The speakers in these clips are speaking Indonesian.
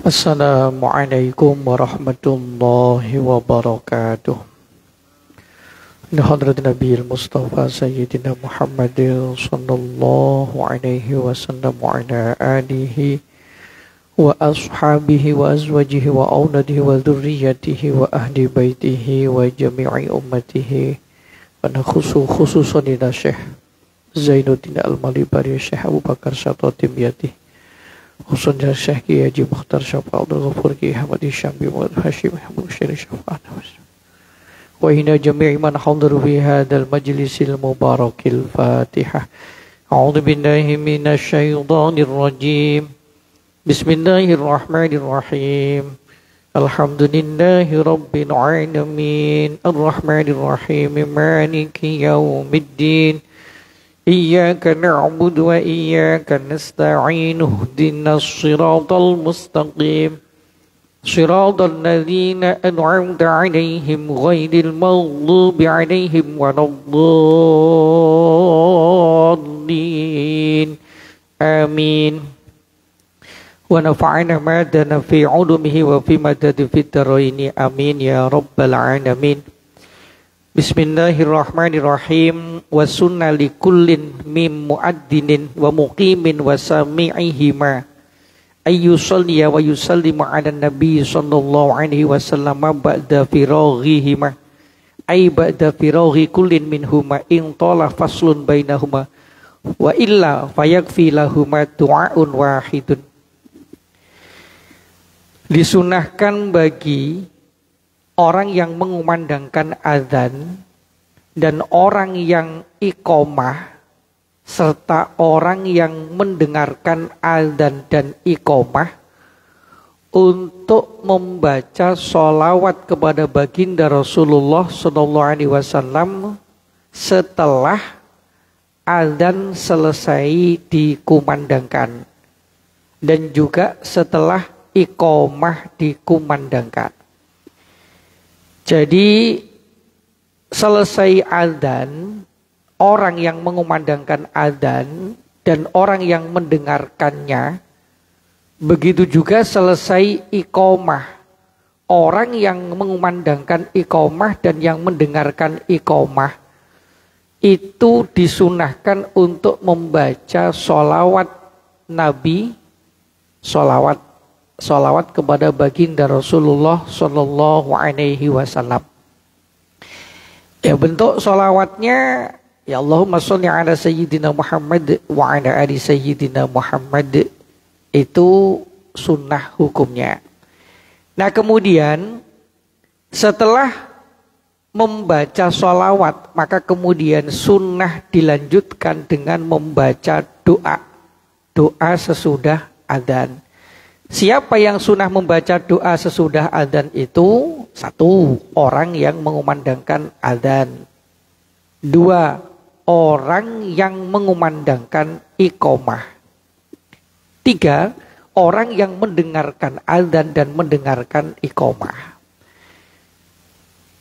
Assalamualaikum warahmatullahi wabarakatuh. Hadrat Nabi Mustafa Sayyidina Muhammad sallallahu alaihi wasallam wa ala alihi wa ashabihi wa azwajihi wa auladihi wa dhurriyyatihi wa ahli baitihi wa jami'i ummatihi wa khususan ila Syekh Zainuddin Al-Malibari, Syekh Abu Bakar Syatotimiyati, khususnya Syekh Kiai Haji Mukhtar Syafa Abdul Ghafur Kiai Ahmad Syambi Muhammad Hashim Muhammad Syarif Syafa wa hina jami'i man hadaru fi hadzal majlisil mubarakil Fatihah. A'udzu billahi minasy syaithanir rajim. Bismillahirrahmanirrahim. Alhamdulillahi rabbil alamin. Arrahmanir rahim. Maliki yaumiddin. Iyyaka na'budu wa iyyaka nasta'in. Ihdinas siratal mustaqim. Siratal ladzina an'amta 'alaihim ghairil maghdubi 'alaihim waladdallin. Amin. Wa nafa'ana ma dana fi 'ulumihi wa fi madadi fid dharaini. Amin ya rabbal alamin. Bismillahirrahmanirrahim. Wa sunna li kullin mim muaddinin wa muqimin wa sami'ihima ayyusalliya wa yusallimu ala nabi sallallahu alaihi wasallam ba'da firaghihima ay ba'da firaghi kullin minhuma in tala faslun bainahuma wa illa fayakfi lahuma du'aun wahidun. Disunahkan bagi orang yang mengumandangkan azan dan orang yang iqamah serta orang yang mendengarkan azan dan iqamah untuk membaca sholawat kepada baginda Rasulullah sallallahu alaihi wasallam setelah azan selesai dikumandangkan dan juga setelah iqamah dikumandangkan. Jadi selesai azan, orang yang mengumandangkan azan dan orang yang mendengarkannya, begitu juga selesai iqamah, orang yang mengumandangkan iqamah dan yang mendengarkan iqamah itu disunahkan untuk membaca sholawat Nabi, sholawat kepada baginda Rasulullah sallallahu alaihi wasallam. Ya, bentuk sholawatnya ya Allahumma sholli ala sayyidina Muhammad wa ala ali sayyidina Muhammad, itu sunnah hukumnya. Nah kemudian setelah membaca sholawat, maka kemudian sunnah dilanjutkan dengan membaca doa. Doa sesudah adzan. Siapa yang sunnah membaca doa sesudah adzan itu? Satu, orang yang mengumandangkan adzan. Dua, orang yang mengumandangkan iqamah. Tiga, orang yang mendengarkan adzan dan mendengarkan iqamah.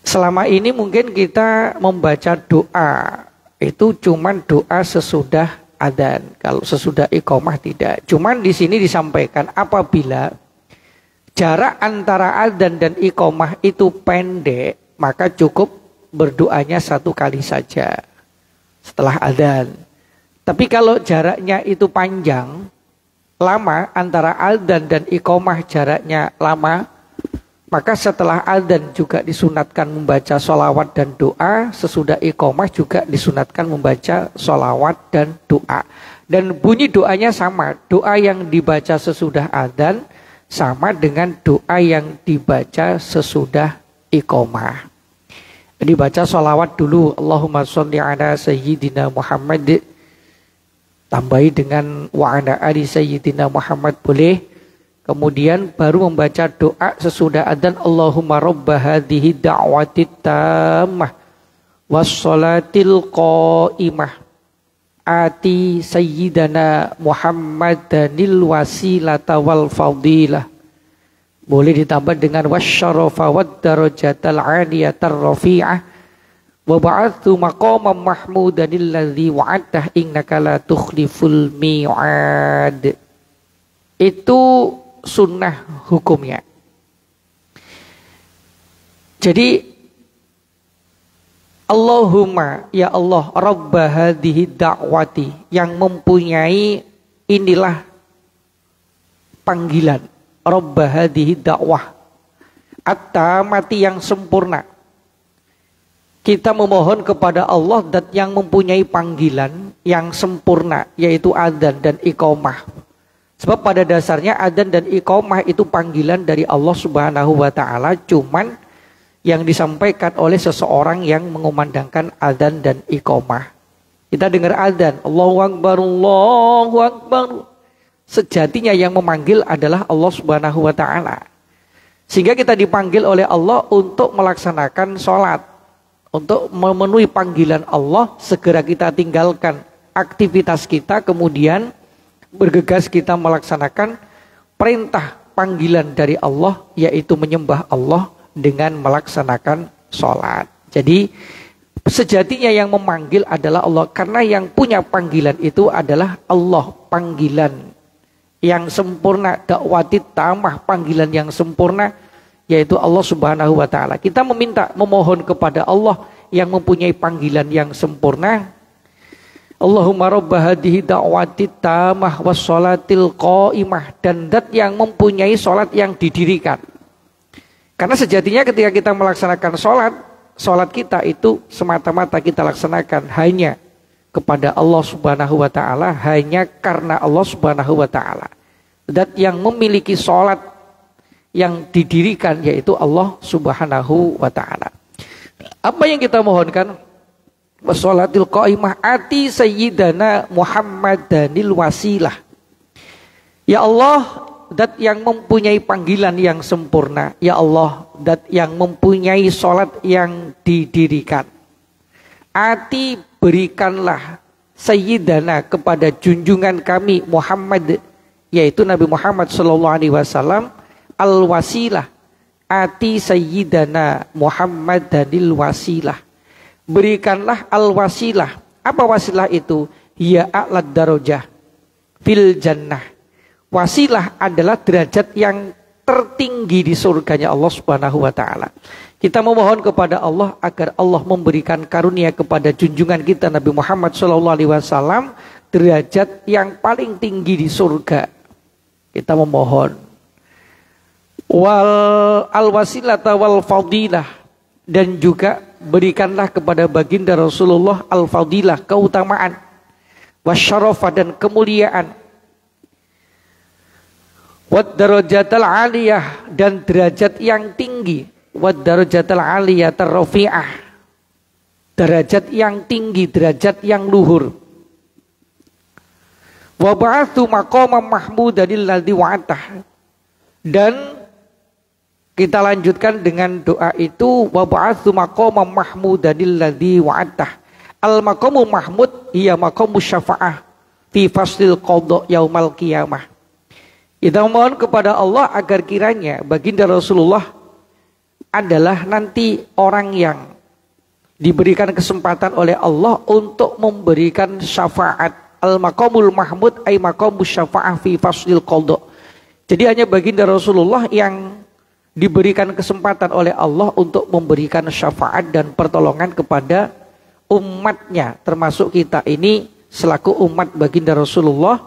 Selama ini mungkin kita membaca doa itu cuman doa sesudah adzan. Kalau sesudah iqamah tidak. Cuman di sini disampaikan apabila jarak antara adzan dan iqamah itu pendek, maka cukup berdoanya satu kali saja setelah adzan. Tapi kalau jaraknya itu panjang, lama, antara adzan dan iqamah jaraknya lama, maka setelah adzan juga disunatkan membaca sholawat dan doa, sesudah iqamah juga disunatkan membaca sholawat dan doa. Dan bunyi doanya sama, doa yang dibaca sesudah adzan sama dengan doa yang dibaca sesudah iqamah. Dibaca sholawat dulu, Allahumma sholli ala sayyidina Muhammad, tambahi dengan wa ala ali sayyidina Muhammad boleh. Kemudian baru membaca doa sesudah adzan, Allahumma rabba hadhihi da'watit tammah wassalatil qa'imah ati sayyidana Muhammadanil wasilata wal fadilah. Boleh ditambah dengan wasyarafa wad darajatal 'aliyatar rafi'ah wa ba'athu maqaman mahmudanil ladzi wa'adtah innaka la tukhliful mi'ad. Itu sunnah hukumnya. Jadi Allahumma ya Allah Rabba hadhihi da'wati, yang mempunyai inilah panggilan, Rabba hadhihi da'wah at-tamati, yang sempurna. Kita memohon kepada Allah dat yang mempunyai panggilan yang sempurna, yaitu adzan dan iqamah. Sebab pada dasarnya adzan dan iqamah itu panggilan dari Allah Subhanahu wa taala, cuman yang disampaikan oleh seseorang yang mengumandangkan adzan dan iqamah. Kita dengar adzan, Allahu Akbar, Allahu Akbar. Sejatinya yang memanggil adalah Allah Subhanahu wa taala. Sehingga kita dipanggil oleh Allah untuk melaksanakan sholat, untuk memenuhi panggilan Allah. Segera kita tinggalkan aktivitas kita, kemudian bergegas kita melaksanakan perintah panggilan dari Allah, yaitu menyembah Allah dengan melaksanakan sholat. Jadi sejatinya yang memanggil adalah Allah, karena yang punya panggilan itu adalah Allah. Panggilan yang sempurna, dakwati tamah, panggilan yang sempurna, yaitu Allah Subhanahu wa taala. Kita memohon kepada Allah yang mempunyai panggilan yang sempurna. Allahumma rabba hadhihi da'wati tamah was sholatil qaimah, dan zat yang mempunyai sholat yang didirikan. Karena sejatinya ketika kita melaksanakan sholat kita itu semata-mata kita laksanakan hanya kepada Allah Subhanahu wa taala, hanya karena Allah Subhanahu wa taala. Zat yang memiliki sholat yang didirikan yaitu Allah Subhanahu wa taala. Apa yang kita mohonkan? Wassalatil qaimah ati sayyidana Muhammadanil wasilah. Ya Allah, zat yang mempunyai panggilan yang sempurna. Ya Allah, zat yang mempunyai sholat yang didirikan. Ati, berikanlah sayyidana, kepada junjungan kami Muhammad, yaitu Nabi Muhammad sallallahu alaihi wasallam, al-wasilah. Ati sayyidana Muhammadanil wasilah. Berikanlah al-wasilah. Apa wasilah itu? Ya a'lad darajah fil jannah. Wasilah adalah derajat yang tertinggi di surganya Allah Subhanahu wa taala. Kita memohon kepada Allah agar Allah memberikan karunia kepada junjungan kita Nabi Muhammad SAW derajat yang paling tinggi di surga. Kita memohon. Wal al-wasilata wal fadilah, dan juga berikanlah kepada baginda Rasulullah al-fadilah, keutamaan, wasyarafah, dan kemuliaan, wad darajatal aliyah, dan derajat yang tinggi, wad darajatal aliyah tarrafi'ah, derajat yang tinggi, derajat yang luhur. Wa ba'athu maqamam mahmudanil ladzi wa'atah, dan kita lanjutkan dengan doa itu, wa ba'atsu maqamam mahmudanil ladzi wa'atah. Al maqamul mahmud hiya maqamus syafa'ah fi faslil qada yaumal qiyamah. Kita mohon kepada Allah agar kiranya baginda Rasulullah adalah nanti orang yang diberikan kesempatan oleh Allah untuk memberikan syafaat. Al maqamul mahmud ay maqamus syafa'ah fi faslil qada. Jadi hanya baginda Rasulullah yang diberikan kesempatan oleh Allah untuk memberikan syafaat dan pertolongan kepada umatnya, termasuk kita ini selaku umat baginda Rasulullah.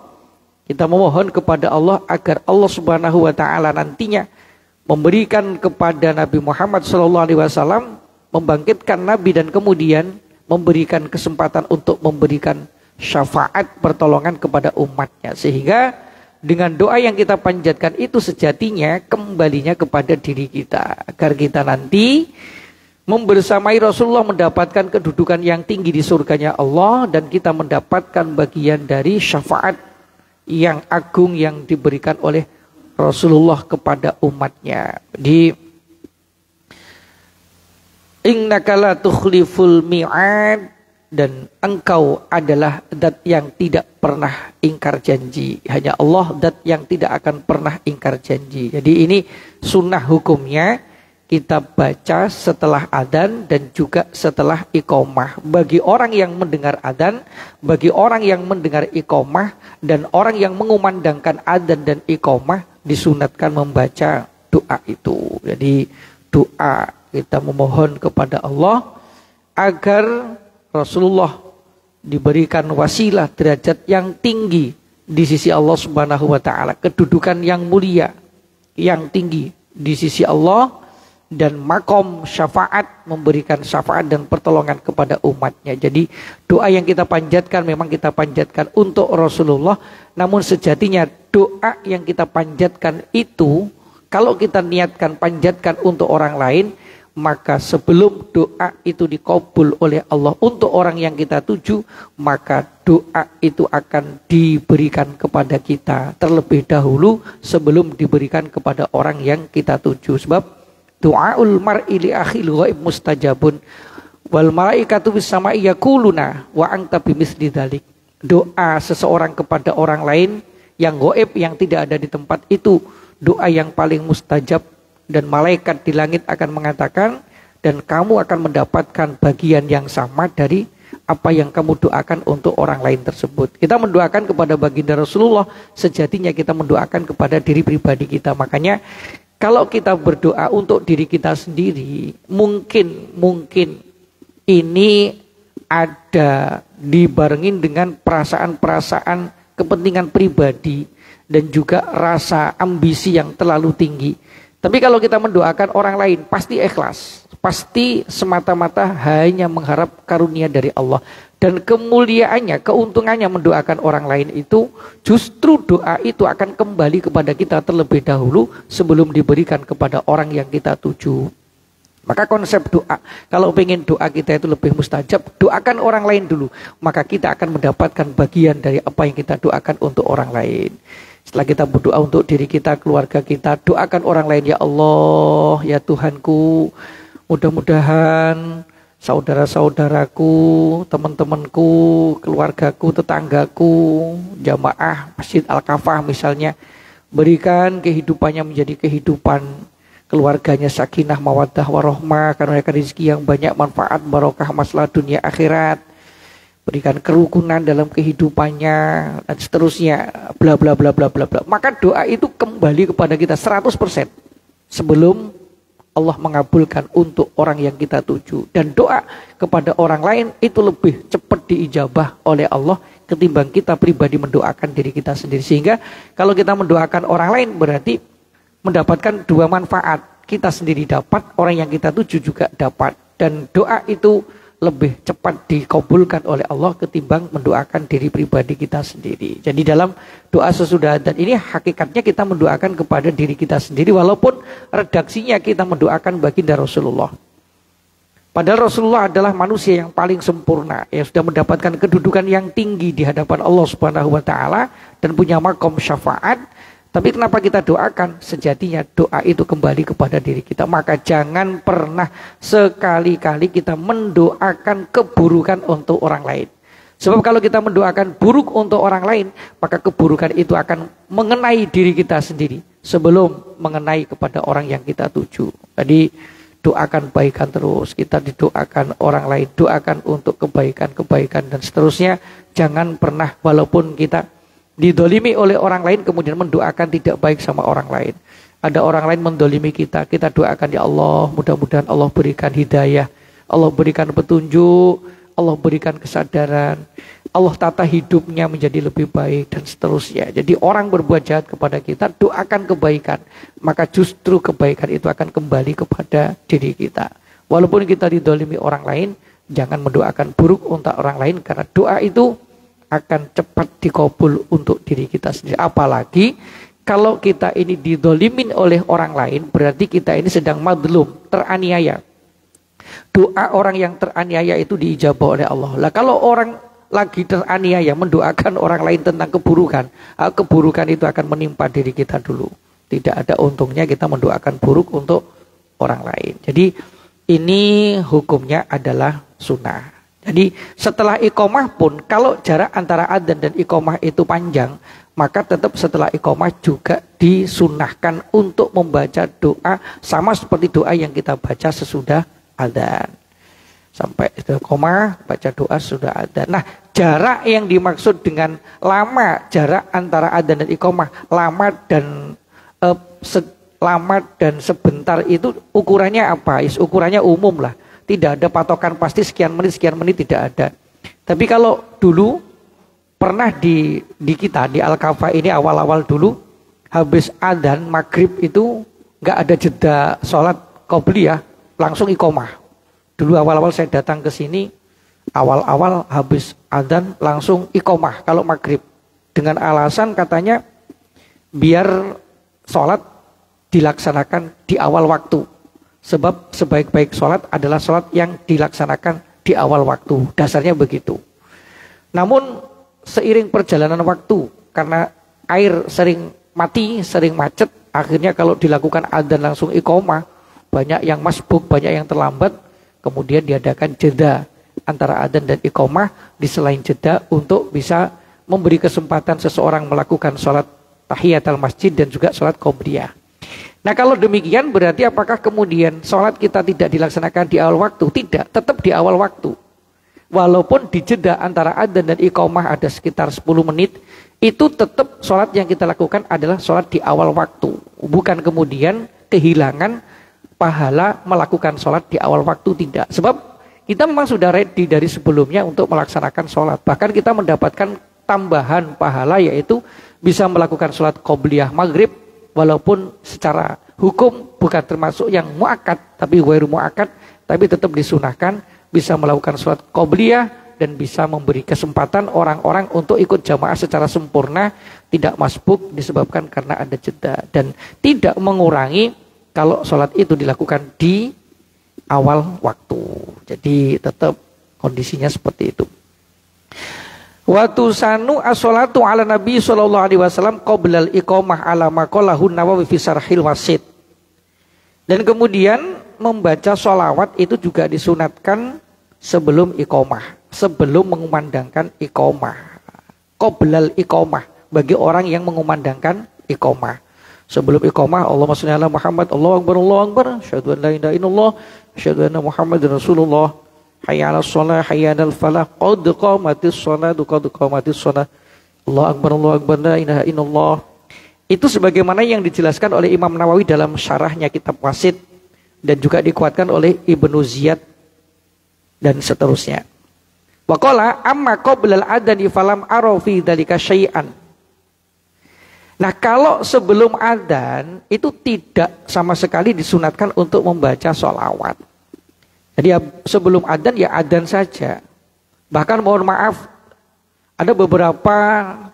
Kita memohon kepada Allah agar Allah Subhanahu wa taala nantinya memberikan kepada Nabi Muhammad SAW, membangkitkan Nabi dan kemudian memberikan kesempatan untuk memberikan syafaat pertolongan kepada umatnya, sehingga dengan doa yang kita panjatkan itu sejatinya kembalinya kepada diri kita, agar kita nanti membersamai Rasulullah mendapatkan kedudukan yang tinggi di surganya Allah, dan kita mendapatkan bagian dari syafaat yang agung yang diberikan oleh Rasulullah kepada umatnya. Di innaka la tukhliful mi'ad, dan engkau adalah zat yang tidak pernah ingkar janji. Hanya Allah zat yang tidak akan pernah ingkar janji. Jadi ini sunnah hukumnya, kita baca setelah adzan dan juga setelah iqamah. Bagi orang yang mendengar adzan, bagi orang yang mendengar iqamah, dan orang yang mengumandangkan adzan dan iqamah, disunatkan membaca doa itu. Jadi doa kita memohon kepada Allah agar Rasulullah diberikan wasilah derajat yang tinggi di sisi Allah Subhanahu wa taala, kedudukan yang mulia yang tinggi di sisi Allah, dan makom syafaat, memberikan syafaat dan pertolongan kepada umatnya. Jadi doa yang kita panjatkan memang kita panjatkan untuk Rasulullah, namun sejatinya doa yang kita panjatkan itu kalau kita niatkan panjatkan untuk orang lain, maka sebelum doa itu dikabul oleh Allah untuk orang yang kita tuju, maka doa itu akan diberikan kepada kita terlebih dahulu sebelum diberikan kepada orang yang kita tuju. Sebab doaul mar'i li akhil ghaib mustajabun wal malaikatu bis sama'i yaquluna wa anta bimithli dzalik. Doa seseorang kepada orang lain yang ghaib, yang tidak ada di tempat itu, doa yang paling mustajab, dan malaikat di langit akan mengatakan, dan kamu akan mendapatkan bagian yang sama dari apa yang kamu doakan untuk orang lain tersebut. Kita mendoakan kepada baginda Rasulullah, sejatinya kita mendoakan kepada diri pribadi kita. Makanya kalau kita berdoa untuk diri kita sendiri, mungkin ini ada dibarengin dengan perasaan-perasaan kepentingan pribadi dan juga rasa ambisi yang terlalu tinggi. Tapi kalau kita mendoakan orang lain, pasti ikhlas, pasti semata-mata hanya mengharap karunia dari Allah. Dan kemuliaannya, keuntungannya mendoakan orang lain itu, justru doa itu akan kembali kepada kita terlebih dahulu sebelum diberikan kepada orang yang kita tuju. Maka konsep doa, kalau pengen doa kita itu lebih mustajab, doakan orang lain dulu, maka kita akan mendapatkan bagian dari apa yang kita doakan untuk orang lain. Setelah kita berdoa untuk diri kita, keluarga kita, doakan orang lain. Ya Allah, ya Tuhanku, mudah-mudahan saudara-saudaraku, teman-temanku, keluargaku, tetanggaku, jamaah Masjid Al-Kafah misalnya, berikan kehidupannya menjadi kehidupan keluarganya sakinah, mawaddah, warahmah, karena mereka rezeki yang banyak, manfaat, barokah, masalah dunia akhirat. Berikan kerukunan dalam kehidupannya dan seterusnya, bla bla bla bla bla bla. Maka doa itu kembali kepada kita 100% sebelum Allah mengabulkan untuk orang yang kita tuju. Dan doa kepada orang lain itu lebih cepat diijabah oleh Allah ketimbang kita pribadi mendoakan diri kita sendiri. Sehingga kalau kita mendoakan orang lain berarti mendapatkan dua manfaat. Kita sendiri dapat, orang yang kita tuju juga dapat. Dan doa itu lebih cepat dikabulkan oleh Allah ketimbang mendoakan diri pribadi kita sendiri. Jadi dalam doa sesudah adzan ini hakikatnya kita mendoakan kepada diri kita sendiri, walaupun redaksinya kita mendoakan baginda Rasulullah. Padahal Rasulullah adalah manusia yang paling sempurna, yang sudah mendapatkan kedudukan yang tinggi di hadapan Allah Subhanahu wa taala dan punya makom syafaat. Tapi kenapa kita doakan? Sejatinya doa itu kembali kepada diri kita. Maka jangan pernah sekali-kali kita mendoakan keburukan untuk orang lain. Sebab kalau kita mendoakan buruk untuk orang lain, maka keburukan itu akan mengenai diri kita sendiri sebelum mengenai kepada orang yang kita tuju. Jadi doakan kebaikan terus, kita didoakan orang lain, doakan untuk kebaikan-kebaikan dan seterusnya. Jangan pernah walaupun kita didolimi oleh orang lain kemudian mendoakan tidak baik sama orang lain. Ada orang lain mendolimi kita, kita doakan, ya Allah mudah-mudahan Allah berikan hidayah, Allah berikan petunjuk, Allah berikan kesadaran, Allah tata hidupnya menjadi lebih baik dan seterusnya. Jadi orang berbuat jahat kepada kita, doakan kebaikan, maka justru kebaikan itu akan kembali kepada diri kita. Walaupun kita didolimi orang lain, jangan mendoakan buruk untuk orang lain, karena doa itu akan cepat dikabul untuk diri kita sendiri. Apalagi kalau kita ini didolimin oleh orang lain, berarti kita ini sedang madlum, teraniaya. Doa orang yang teraniaya itu diijabah oleh Allah. Lah kalau orang lagi teraniaya mendoakan orang lain tentang keburukan, keburukan itu akan menimpa diri kita dulu. Tidak ada untungnya kita mendoakan buruk untuk orang lain. Jadi ini hukumnya adalah sunnah. Jadi setelah iqomah pun, kalau jarak antara adzan dan iqomah itu panjang, maka tetap setelah iqomah juga disunahkan untuk membaca doa sama seperti doa yang kita baca sesudah adzan. Sampai iqomah baca doa sudah adzan. Nah, jarak yang dimaksud dengan lama, jarak antara adzan dan iqomah, lama dan Lama dan sebentar itu ukurannya apa? Ukurannya umum lah. Tidak ada patokan pasti sekian menit tidak ada. Tapi kalau dulu pernah di kita di Al-Kafa ini awal-awal dulu habis adzan maghrib itu nggak ada jeda sholat qobliyah, langsung iqomah. Dulu awal-awal saya datang ke sini awal-awal habis adzan langsung iqomah kalau maghrib dengan alasan katanya biar sholat dilaksanakan di awal waktu. Sebab sebaik-baik sholat adalah sholat yang dilaksanakan di awal waktu. Dasarnya begitu. Namun seiring perjalanan waktu, karena air sering mati, sering macet, akhirnya kalau dilakukan adzan langsung iqomah, banyak yang masbuk, banyak yang terlambat, kemudian diadakan jeda antara adzan dan iqomah di selain jeda untuk bisa memberi kesempatan seseorang melakukan sholat tahiyatul masjid dan juga sholat qobliyah. Nah kalau demikian berarti apakah kemudian sholat kita tidak dilaksanakan di awal waktu? Tidak, tetap di awal waktu. Walaupun di jeda antara adzan dan iqomah ada sekitar 10 menit, itu tetap sholat yang kita lakukan adalah sholat di awal waktu. Bukan kemudian kehilangan pahala melakukan sholat di awal waktu, tidak. Sebab kita memang sudah ready dari sebelumnya untuk melaksanakan sholat. Bahkan kita mendapatkan tambahan pahala yaitu bisa melakukan sholat qobliyah maghrib, walaupun secara hukum bukan termasuk yang muakkad, tapi ghairu muakkad, tapi tetap disunahkan bisa melakukan sholat qobliyah dan bisa memberi kesempatan orang-orang untuk ikut jamaah secara sempurna, tidak masbuk disebabkan karena ada jeda, dan tidak mengurangi kalau sholat itu dilakukan di awal waktu. Jadi tetap kondisinya seperti itu. Wa tusanu as-salatu ala Nabi sallallahu alaihi wasallam qabla al-iqamah ala ma qalahu Nawawi fi Syarhil Wasit. Dan kemudian membaca sholawat itu juga disunatkan sebelum iqamah, sebelum mengumandangkan iqamah. Qabla al-iqamah bagi orang yang mengumandangkan iqamah. Sebelum iqamah Allahumma shalli ala Muhammad, Allahu akbar, Allahu akbar, asyhadu an la ilaha illallah, asyhadu anna Muhammadar Rasulullah. Hayya 'alas shalah, hayya 'alal falah, qad qamatis shalah, qad qamatis shalah. Allahu akbar, Allahu akbar, la ilaha illallah. Itu sebagaimana yang dijelaskan oleh Imam Nawawi dalam syarahnya kitab Wasit dan juga dikuatkan oleh Ibnu Ziyad dan seterusnya. Wa qala amma qabla al-adhan falam ara fi dzalika syai'an. Nah, kalau sebelum adzan itu tidak sama sekali disunatkan untuk membaca sholawat. Jadi sebelum adzan ya adzan saja. Bahkan mohon maaf, ada beberapa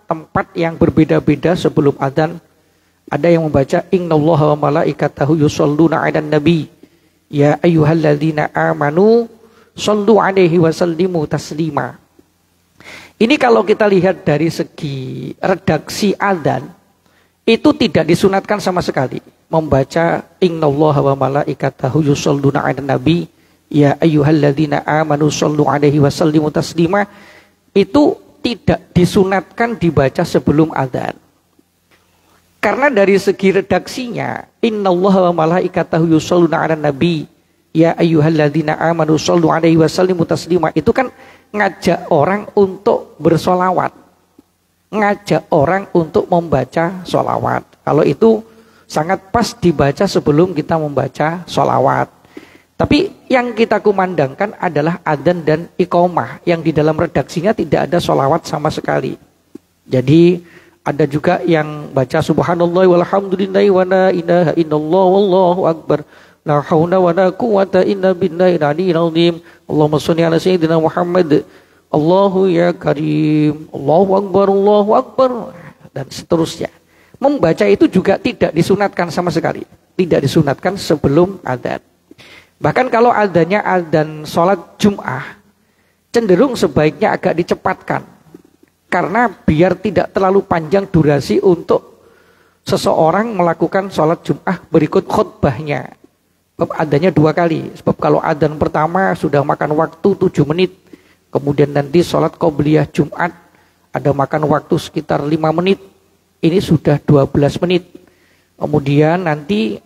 tempat yang berbeda-beda sebelum adzan. Ada yang membaca innallaha wa malaikatahu yusholluna 'alan nabi ya ayyuhalladzina amanu shollu 'alaihi wa sallimu taslima. Ini kalau kita lihat dari segi redaksi adzan itu tidak disunatkan sama sekali membaca innallaha wa malaikatahu yusholluna 'alan nabi ya ayyuhalladzina amanu shollu 'alaihi wa sallimu taslima. Itu tidak disunatkan dibaca sebelum adzan. Karena dari segi redaksinya innallaha wa malaikatahu yusholluna 'alan nabi ya ayyuhalladzina amanu shollu 'alaihi wa sallimu taslima, itu kan ngajak orang untuk bersolawat, ngajak orang untuk membaca solawat. Kalau itu sangat pas dibaca sebelum kita membaca solawat. Tapi yang kita kumandangkan adalah adzan dan iqamah yang di dalam redaksinya tidak ada sholawat sama sekali. Jadi ada juga yang baca subhanallah walhamdulillahi wa la ilaha illallah wallahu akbar la haula wa la quwata illa billahil aliyyil azim Allahumma shalli ala sayyidina Muhammad Allahu ya karim Allahu akbar dan seterusnya. Membaca itu juga tidak disunatkan sama sekali, tidak disunatkan sebelum adzan. Bahkan kalau adanya adzan sholat Jum'ah, cenderung sebaiknya agak dicepatkan. Karena biar tidak terlalu panjang durasi untuk seseorang melakukan sholat Jum'ah berikut khutbahnya. Sebab adanya 2 kali. Sebab kalau adzan pertama sudah makan waktu 7 menit. Kemudian nanti sholat qobliyah Jumat ada makan waktu sekitar 5 menit. Ini sudah 12 menit. Kemudian nanti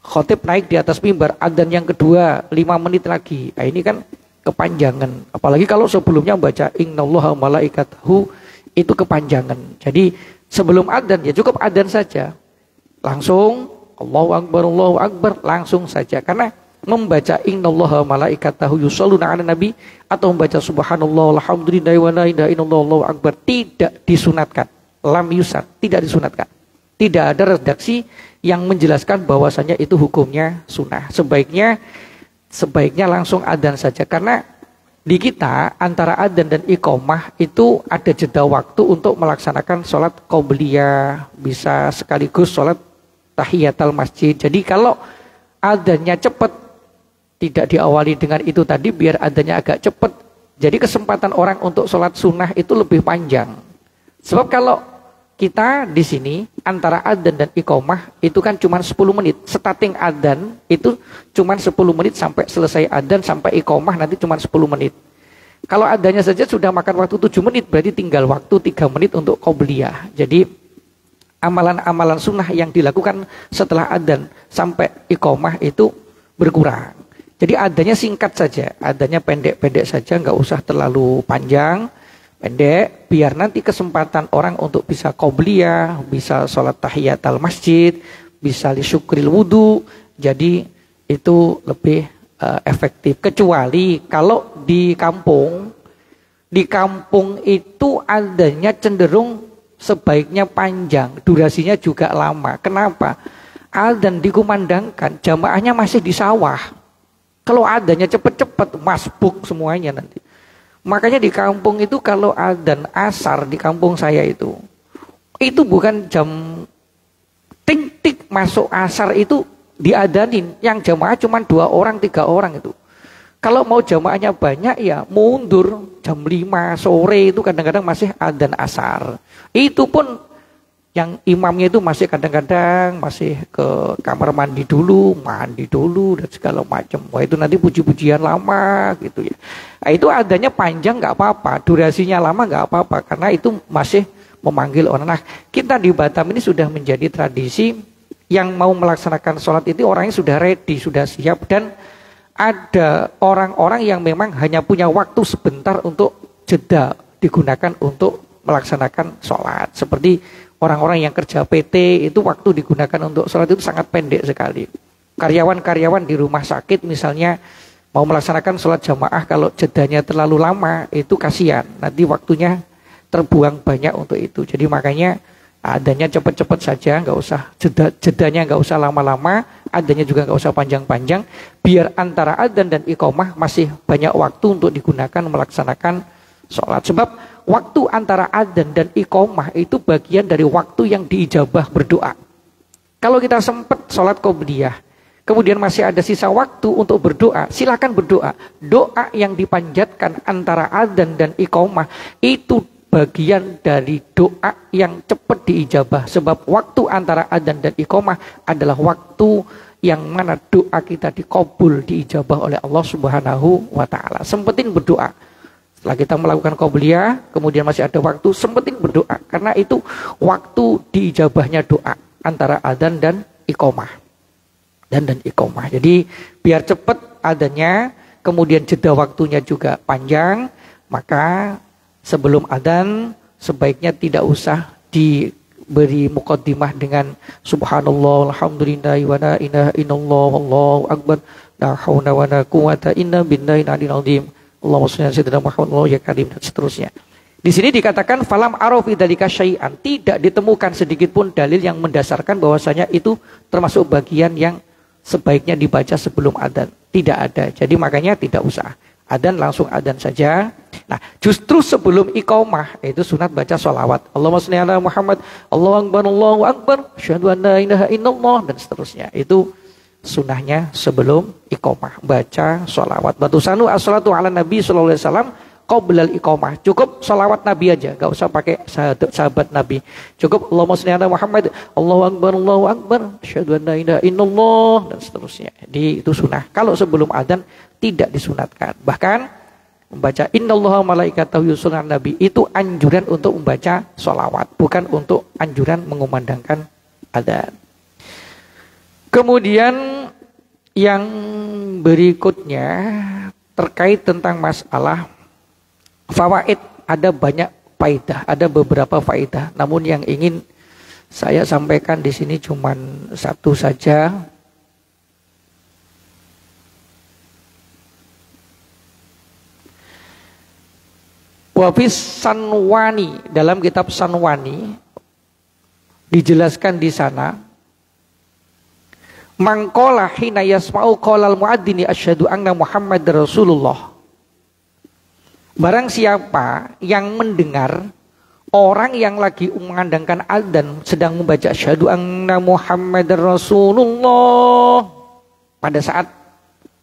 khotib naik di atas mimbar, adzan yang kedua 5 menit lagi. Nah, ini kan kepanjangan. Apalagi kalau sebelumnya membaca innallaha wa malaikatahu, itu kepanjangan. Jadi sebelum adzan ya cukup adzan saja. Langsung Allahu Akbar langsung saja. Karena membaca innallaha malaikatahu yusholluna 'alan nabi atau membaca subhanallah alhamdulillah wa la ilaha illallah Allahu akbar tidak disunatkan. Lam yusat, tidak disunatkan. Tidak ada redaksi yang menjelaskan bahwasanya itu hukumnya sunnah. Sebaiknya langsung adzan saja, karena di kita antara adzan dan iqamah itu ada jeda waktu untuk melaksanakan sholat qobliyah, bisa sekaligus sholat tahiyatul masjid. Jadi kalau adzannya cepat, tidak diawali dengan itu tadi, biar adzannya agak cepat, jadi kesempatan orang untuk sholat sunnah itu lebih panjang. Sebab kalau kita di sini antara adzan dan iqamah itu kan cuma 10 menit. Starting adzan itu cuma 10 menit sampai selesai adzan, sampai iqamah nanti cuma 10 menit. Kalau adzannya saja sudah makan waktu 7 menit, berarti tinggal waktu 3 menit untuk qobliyah. Jadi amalan-amalan sunnah yang dilakukan setelah adzan sampai iqamah itu berkurang. Jadi adzannya singkat saja, adzannya pendek-pendek saja, nggak usah terlalu panjang, pendek, biar nanti kesempatan orang untuk bisa qobliyah, bisa sholat tahiyatul masjid, bisa li syukril wudu, jadi itu lebih efektif. Kecuali kalau di kampung itu adzannya cenderung sebaiknya panjang, durasinya juga lama. Kenapa? Adzan dikumandangkan, jamaahnya masih di sawah. Kalau adzannya cepet-cepet, masbuk semuanya nanti. Makanya di kampung itu kalau adzan asar di kampung saya itu bukan jam tik-tik masuk asar itu diadanin. Yang jamaah cuma 2 orang, 3 orang itu. Kalau mau jamaahnya banyak ya mundur jam 5 sore itu kadang-kadang masih adzan asar. Itu pun yang imamnya itu masih kadang-kadang masih ke kamar mandi dulu dan segala macam. Wah itu nanti puji-pujian lama gitu ya. Nah, itu adanya panjang nggak apa-apa, durasinya lama nggak apa-apa, karena itu masih memanggil orang. Nah kita di Batam ini sudah menjadi tradisi yang mau melaksanakan sholat itu orangnya sudah ready, sudah siap, dan ada orang-orang yang memang hanya punya waktu sebentar untuk jeda digunakan untuk melaksanakan sholat. Seperti orang-orang yang kerja PT itu waktu digunakan untuk sholat itu sangat pendek sekali. Karyawan-karyawan di rumah sakit misalnya mau melaksanakan sholat jamaah, kalau jedanya terlalu lama itu kasihan. Nanti waktunya terbuang banyak untuk itu. Jadi makanya adanya cepat-cepat saja, nggak usah jedanya nggak usah lama-lama, adanya juga nggak usah panjang-panjang. Biar antara adzan dan iqamah masih banyak waktu untuk digunakan melaksanakan sholat. Sebab waktu antara adzan dan iqamah itu bagian dari waktu yang diijabah berdoa. Kalau kita sempat sholat qobliyah, kemudian masih ada sisa waktu untuk berdoa, silakan berdoa. Doa yang dipanjatkan antara adzan dan iqamah itu bagian dari doa yang cepat diijabah. Sebab waktu antara adzan dan iqamah adalah waktu yang mana doa kita dikabul, diijabah oleh Allah Subhanahu wa taala. Sempetin berdoa. Setelah kita melakukan qobliyah, kemudian masih ada waktu, sempetin berdoa. Karena itu waktu diijabahnya doa antara adzan dan iqamah. Dan iqamah. Jadi biar cepat adanya, kemudian jeda waktunya juga panjang, maka sebelum adzan sebaiknya tidak usah diberi muqaddimah dengan subhanallah alhamdulillah wa la ilaha illallah wallahu akbar la haula wa la quwata illa billahi al-aliyyil azim. Allahumma shalli ala sayyidina Muhammad ya karim, dan seterusnya. Di sini dikatakan falam arafi dzalika syai'an, tidak ditemukan sedikit pun dalil yang mendasarkan bahwasanya itu termasuk bagian yang sebaiknya dibaca sebelum adzan. Tidak ada. Jadi makanya tidak usah. Adzan langsung adzan saja. Nah, justru sebelum iqamah itu sunat baca sholawat. Allahumma shalli ala Muhammad, Allahu akbar, asyhadu an la ilaha illallah, dan seterusnya. Itu sunahnya sebelum iqamah, baca sholawat. Batusanu as-salatu ala Nabi sallallahu alaihi wasallam qoblal iqamah. Cukup sholawat Nabi aja, gak usah pakai sahabat Nabi. Cukup Allahumma shalli ala Muhammad, Allahu akbar, asyhadu an la ilaha illallah, dan seterusnya. Itu sunah. Kalau sebelum adzan tidak disunatkan. Bahkan membaca innallaha malaikatahu yusholluna 'alan nabi itu anjuran untuk membaca sholawat, bukan untuk anjuran mengumandangkan adzan. Kemudian yang berikutnya terkait tentang masalah fawaid, ada banyak faidah, ada beberapa faidah. Namun yang ingin Saya sampaikan di sini cuman satu saja. Wafis Sanwani, dalam kitab Sanwani dijelaskan di sana, mangkola hina yasma'u qolal muadzini asyhadu anna Muhammad Rasulullah. Barang siapa yang mendengar orang yang lagi mengandangkan adzan sedang membaca asyhadu anna Muhammad Rasulullah, pada saat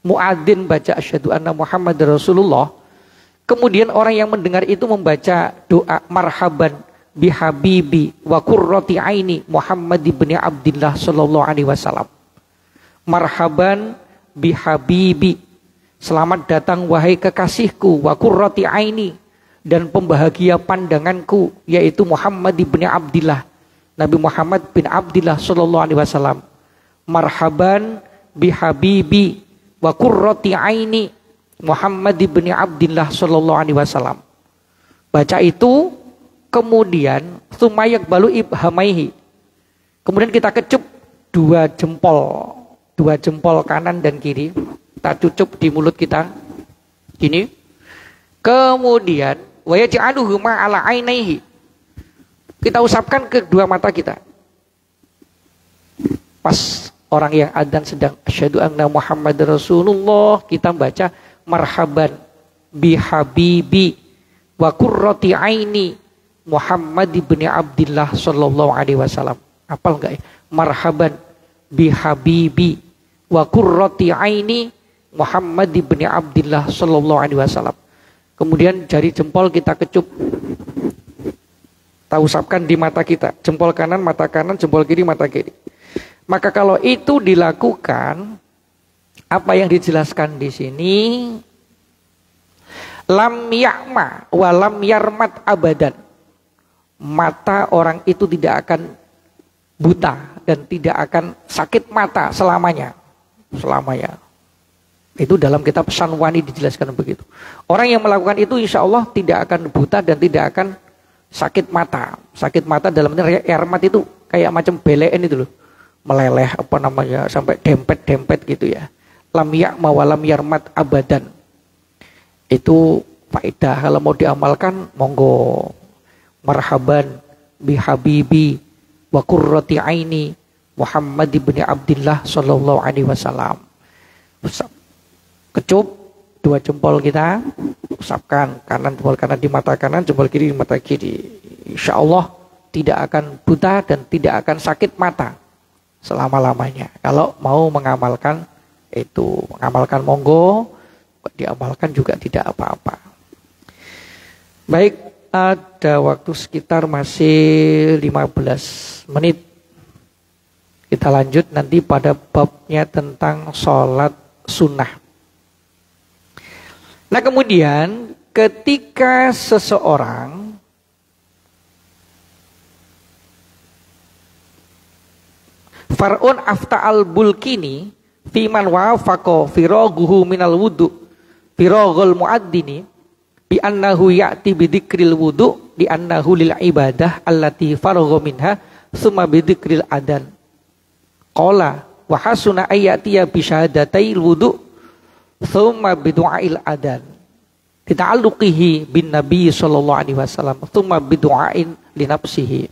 muadzin baca asyhadu anna Muhammad Rasulullah, kemudian orang yang mendengar itu membaca doa marhaban bihabibi wa qurrati aini Muhammad ibn Abdillah sallallahu alaihi wasallam. Marhaban bihabibi, selamat datang wahai kekasihku, wa qurrati aini, dan pembahagia pandanganku, yaitu Muhammad ibn Abdillah, Nabi Muhammad bin Abdillah sallallahu alaihi wasallam. Marhaban bihabibi wa qurrati aini Muhammad ibn Abdillah sallallahu alaihi wasallam. Baca itu, kemudian sumayak balu ibhamaihi, kemudian kita kecup dua jempol kanan dan kiri, kita cucup di mulut kita gini. Kemudian wa yaj'aluhu ma'ala ainaihi, kita usapkan ke dua mata kita. Pas orang yang adzan sedang asyhadu anna Muhammad Rasulullah, kita baca marhaban bihabibi wa qurrati aini Muhammad ibn Abdillah sallallahu alaihi wasallam. Hafal enggak ya? Marhaban bihabibi wa qurrati aini Muhammad ibn Abdillah sallallahu alaihi wasallam. Kemudian jari jempol kita kecup, kita usapkan di mata kita, jempol kanan mata kanan, jempol kiri mata kiri. Maka kalau itu dilakukan, apa yang dijelaskan di sini, lam ya'ma wa lam yarmat abadan, mata orang itu tidak akan buta dan tidak akan sakit mata selamanya. Itu dalam kitab Sanwani dijelaskan begitu. Orang yang melakukan itu insya Allah tidak akan buta dan tidak akan sakit mata. Sakit mata dalam ini yarmat itu kayak macam belen itu loh, meleleh apa namanya sampai dempet gitu ya. Lam ya'ma wa lam yarmat abadan. Itu faedah, kalau mau diamalkan monggo. Marhaban bihabibi wa qurrati aini Muhammad ibn Abdillah sallallahu alaihi wasallam. Kecup dua jempol kita, usapkan kanan jempol kanan di mata kanan, jempol kiri di mata kiri. Insya Allah tidak akan buta dan tidak akan sakit mata selama-lamanya. Kalau mau mengamalkan itu, mengamalkan monggo, diamalkan juga tidak apa-apa. Baik, ada waktu sekitar masih 15 menit. Kita lanjut nanti pada babnya tentang sholat sunnah. Nah kemudian ketika seseorang Far'un afta'al bulkini fiman wafaqo firaguhu minal wudu firagul muaddini bi annahu ya'ti bidzikril wudu di annahu lil ibadah allati faragha minha summa bidzikril adan qala wa hasuna ayatiya bi syahadatil wudu summa bidu'ail adan dita'alluqihi bin nabi sallallahu alaihi wasallam summa bidu'ain li nafsihi.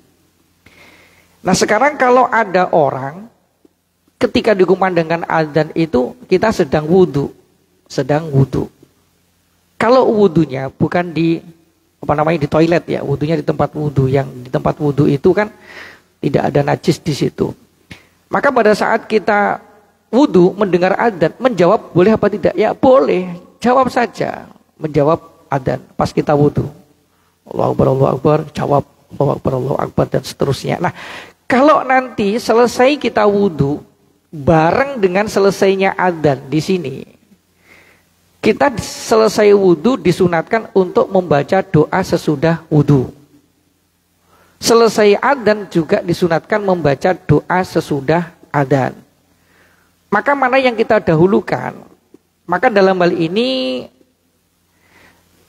Nah sekarang kalau ada orang ketika dikumandangkan adzan itu kita sedang wudu. Kalau wudunya bukan di di toilet ya, wudunya di tempat wudu, yang di tempat wudu itu kan tidak ada najis di situ. Maka pada saat kita wudu mendengar adzan, menjawab boleh apa tidak? Ya boleh, jawab saja, menjawab adzan pas kita wudu. Allahu Akbar, jawab Allahu Akbar dan seterusnya. Nah, kalau nanti selesai kita wudu bareng dengan selesainya adzan di sini, kita selesai wudu disunatkan untuk membaca doa sesudah wudu. Selesai adzan juga disunatkan membaca doa sesudah adzan. Maka mana yang kita dahulukan? Maka dalam hal ini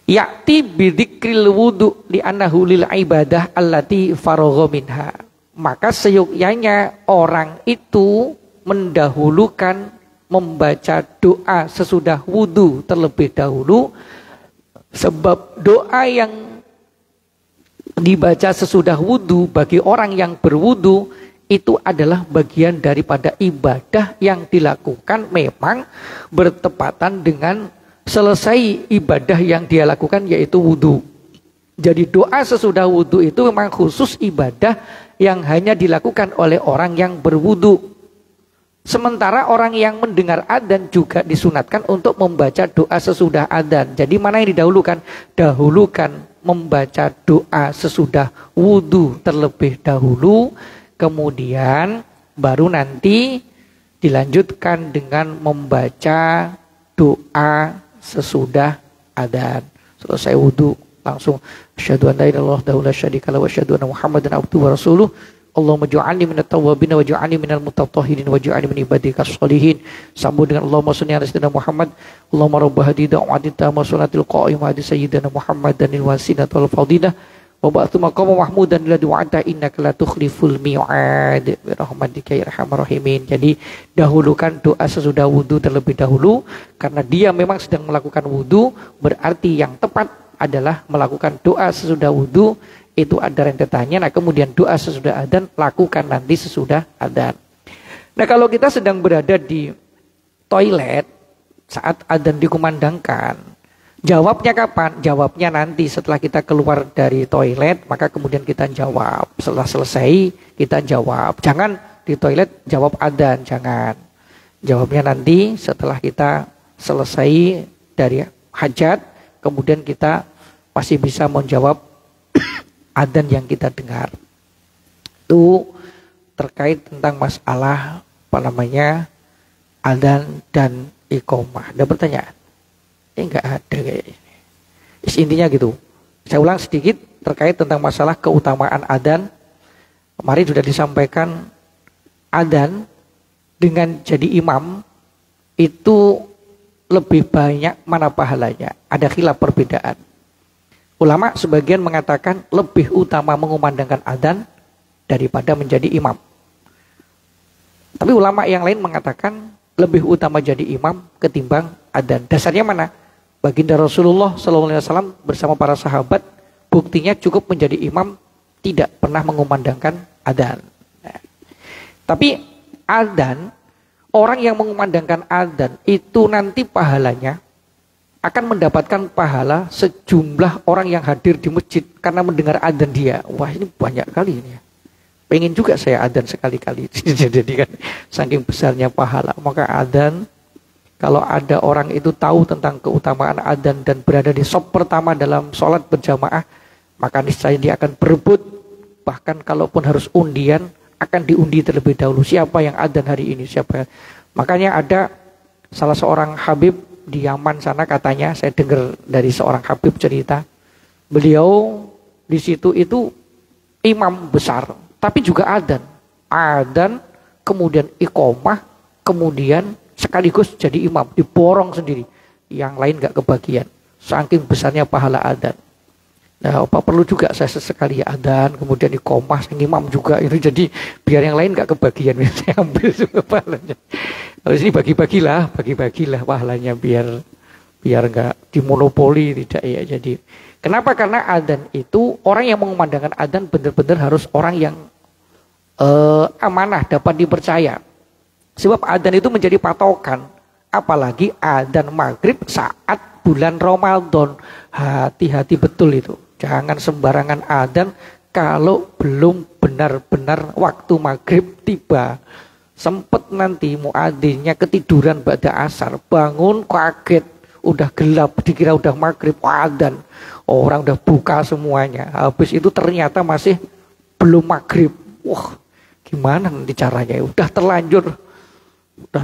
ya'ti bidzikril wudu li annahu lil ibadah allati faragha minha. Maka seyogyanya orang itu mendahulukan membaca doa sesudah wudhu terlebih dahulu. Sebab doa yang dibaca sesudah wudhu bagi orang yang berwudhu itu adalah bagian daripada ibadah yang dilakukan memang bertepatan dengan selesai ibadah yang dia lakukan, yaitu wudhu. Jadi doa sesudah wudhu itu memang khusus ibadah yang hanya dilakukan oleh orang yang berwudhu. Sementara orang yang mendengar adzan juga disunatkan untuk membaca doa sesudah adzan. Jadi mana yang didahulukan? Dahulukan membaca doa sesudah wudhu terlebih dahulu. Kemudian baru nanti dilanjutkan dengan membaca doa sesudah adzan. Selesai wudhu langsung asyhadu an la ilaha illallah wa syarika lahu wa asyhadu anna muhammadan abduhu wa rasuluh. Allahumma ja'alni minat tawwabin wa ja'alni minal mutatahhirin wa ja'alni min ibadikas sholihin. Sambung dengan Allahumma shalli ala sayyidina Muhammad. Allahumma rabb hadhihi da'wati tamma salatil qa'imah di sayyidina Muhammadanil wasinata wal fadilah wa ba'thu maqama mahmudan alladhi wa'ata innaka la tukhliful mi'ad bi rahmatika ya arhamar rahimin. Jadi dahulukan doa sesudah wudu terlebih dahulu, karena dia memang sedang melakukan wudu, berarti yang tepat adalah melakukan doa sesudah wudu. Itu ada rentetannya. Nah, kemudian doa sesudah adzan lakukan nanti sesudah adzan. Nah, kalau kita sedang berada di toilet saat adzan dikumandangkan, jawabnya kapan? Jawabnya nanti setelah kita keluar dari toilet, maka kemudian kita jawab. Setelah selesai kita jawab. Jangan di toilet jawab adzan, jangan. Jawabnya nanti setelah kita selesai dari hajat, kemudian kita masih bisa menjawab adzan yang kita dengar. Itu terkait tentang masalah adzan dan iqamah. Ada pertanyaan? Enggak ada kayaknya. Intinya gitu. Saya ulang sedikit terkait tentang masalah keutamaan adzan. Kemarin sudah disampaikan adzan dengan jadi imam itu lebih banyak mana pahalanya. Ada khilaf perbedaan. Ulama sebagian mengatakan lebih utama mengumandangkan adzan daripada menjadi imam. Tapi ulama yang lain mengatakan lebih utama jadi imam ketimbang adzan. Dasarnya mana? Baginda Rasulullah SAW bersama para sahabat buktinya cukup menjadi imam, tidak pernah mengumandangkan adzan. Nah, tapi adzan, orang yang mengumandangkan adzan itu nanti pahalanya akan mendapatkan pahala sejumlah orang yang hadir di masjid karena mendengar adzan dia. Wah, ini banyak kali ini ya. Pengen juga saya adzan sekali-kali. Jadi kan saking besarnya pahala. Maka adzan, kalau ada orang itu tahu tentang keutamaan adzan dan berada di saf pertama dalam sholat berjamaah, maka niscaya dia akan berebut. Bahkan kalaupun harus undian, akan diundi terlebih dahulu. Siapa yang adzan hari ini? Siapa? Makanya ada salah seorang habib di Yaman sana, katanya saya dengar dari seorang habib cerita, beliau di situ itu imam besar, tapi juga adzan, kemudian iqamah, kemudian sekaligus jadi imam, diborong sendiri, yang lain nggak kebagian, saking besarnya pahala adzan. Nah, apa perlu juga saya sesekali adzan, kemudian iqamah, imam juga itu, jadi biar yang lain nggak kebagian, saya ambil juga pahalanya. Harus ini bagilah pahalanya biar nggak dimonopoli, tidak ya. Jadi kenapa? Karena adzan itu orang yang mengumandangkan adzan benar-benar harus orang yang amanah, dapat dipercaya. Sebab adzan itu menjadi patokan, apalagi adzan maghrib saat bulan Ramadan. Hati-hati betul itu. Jangan sembarangan adzan kalau belum benar-benar waktu maghrib tiba. Sempet nanti muadzinnya ketiduran pada asar, bangun kaget, udah gelap, dikira udah maghrib, adzan, orang udah buka semuanya. Habis itu ternyata masih belum maghrib. Wah, gimana nanti caranya? Udah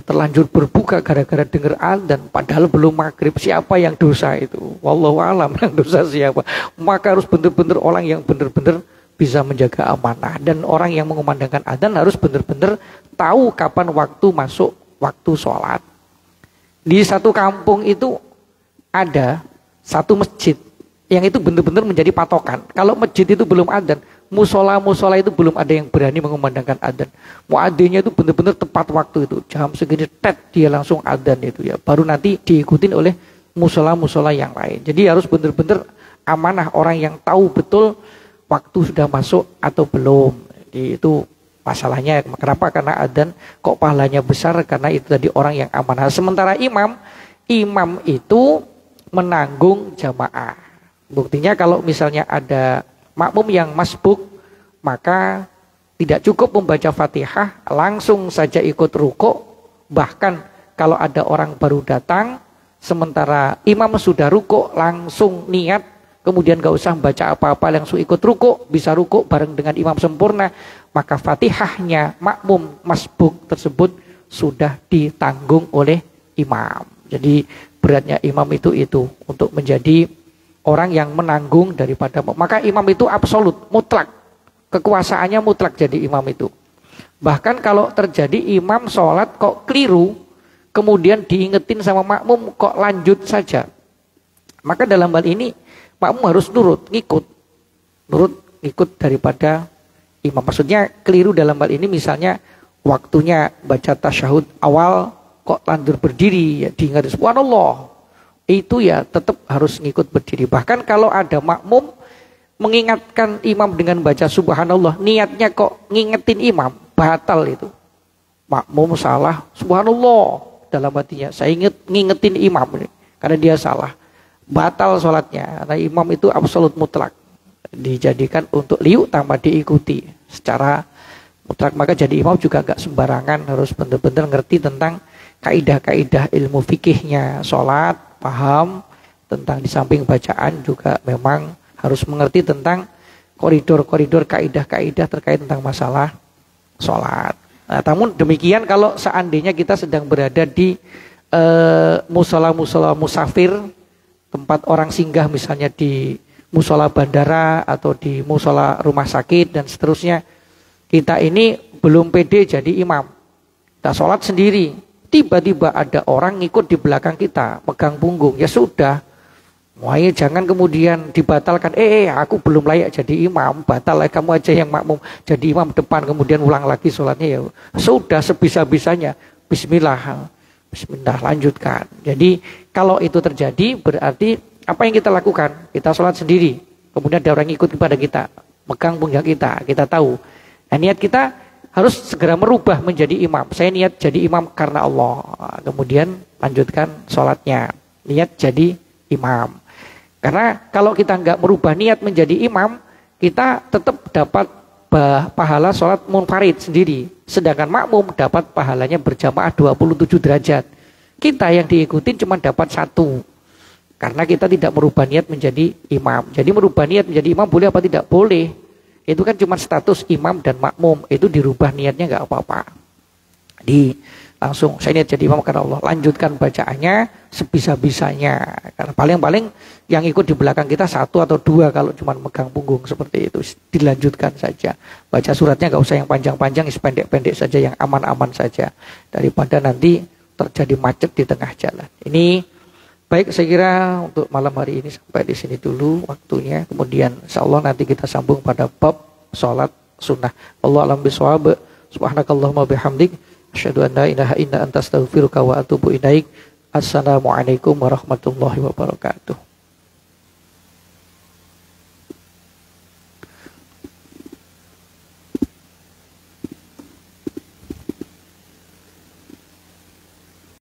terlanjur berbuka gara-gara dengar adzan, padahal belum maghrib. Siapa yang dosa itu? Wallahu alam, yang dosa siapa? Maka harus benar-benar orang yang benar-benar bisa menjaga amanah. Dan orang yang mengumandangkan adzan harus benar-benar tahu kapan waktu masuk waktu sholat. Di satu kampung itu ada satu masjid yang itu benar-benar menjadi patokan. Kalau masjid itu belum adzan, musola itu belum ada yang berani mengumandangkan adzan. Muadzinnya itu benar-benar tepat waktu itu, jam segini dia langsung adzan itu ya. Baru nanti diikutin oleh musola yang lain. Jadi harus benar-benar amanah orang yang tahu betul waktu sudah masuk atau belum. Jadi itu masalahnya. Kenapa? Karena adzan kok pahalanya besar, karena itu tadi orang yang amanah. Sementara imam itu menanggung jamaah. Buktinya kalau misalnya ada makmum yang masbuk, maka tidak cukup membaca Fatihah, langsung saja ikut rukuk. Bahkan kalau ada orang baru datang, sementara imam sudah rukuk, langsung niat, kemudian gak usah baca apa-apa, langsung ikut rukuk, bisa rukuk bareng dengan imam sempurna, maka Fatihahnya makmum masbuk tersebut sudah ditanggung oleh imam. Jadi beratnya imam itu untuk menjadi orang yang menanggung daripada, maka imam itu absolut, mutlak. Kekuasaannya mutlak jadi imam itu. Bahkan kalau terjadi imam sholat kok keliru, kemudian diingetin sama makmum kok lanjut saja. Maka dalam hal ini makmum harus nurut, ngikut daripada imam. Maksudnya keliru dalam hal ini misalnya waktunya baca tasyahud awal kok lanjut berdiri, ya diingat subhanallah. Itu ya tetap harus ngikut berdiri. Bahkan kalau ada makmum mengingatkan imam dengan baca subhanallah, niatnya kok ngingetin imam, batal itu. Makmum salah, subhanallah, dalam hatinya saya ngingetin imam ini, karena dia salah, batal sholatnya. Karena imam itu absolut mutlak, dijadikan untuk liuk tanpa diikuti secara mutlak. Maka jadi imam juga gak sembarangan, harus benar-benar ngerti tentang kaidah-kaidah ilmu fikihnya sholat, paham tentang di samping bacaan juga memang harus mengerti tentang koridor-koridor kaidah-kaidah terkait tentang masalah sholat. Nah, namun demikian kalau seandainya kita sedang berada di musola musafir, tempat orang singgah misalnya di musola bandara atau di musola rumah sakit dan seterusnya, kita ini belum pede jadi imam, kita sholat sendiri. Tiba-tiba ada orang ngikut di belakang kita, pegang punggung, ya sudah. Wah, jangan kemudian dibatalkan. Aku belum layak jadi imam, batal kamu aja yang makmum jadi imam depan, kemudian ulang lagi sholatnya ya. Sudah sebisa-bisanya. Bismillah, lanjutkan. Jadi kalau itu terjadi berarti apa yang kita lakukan? Kita sholat sendiri, kemudian ada orang ikut kepada kita, pegang punggung kita tahu. Nah, niat kita harus segera merubah menjadi imam. Saya niat jadi imam karena Allah. Kemudian lanjutkan sholatnya. Niat jadi imam. Karena kalau kita nggak merubah niat menjadi imam, kita tetap dapat pahala sholat munfarid sendiri. Sedangkan makmum dapat pahalanya berjamaah 27 derajat. Kita yang diikutin cuma dapat 1. Karena kita tidak merubah niat menjadi imam. Jadi merubah niat menjadi imam boleh apa tidak? Boleh. Itu kan cuma status imam dan makmum, itu dirubah niatnya nggak apa-apa. Langsung saya niat jadi imam karena Allah, lanjutkan bacaannya sebisa-bisanya. Karena paling-paling yang ikut di belakang kita 1 atau 2 kalau cuma megang punggung seperti itu, dilanjutkan saja. Baca suratnya nggak usah yang panjang-panjang, pendek-pendek saja, yang aman-aman saja, daripada nanti terjadi macet di tengah jalan. Ini baik, saya kira untuk malam hari ini sampai di sini dulu waktunya. Kemudian insyaallah nanti kita sambung pada bab salat sunnah. Wallahu a'lam bishawab. Subhanakallahumma bihamdik, asyhadu an la ilaha illa anta astaghfiruka wa atubu ilaik. Assalamualaikum warahmatullahi wabarakatuh.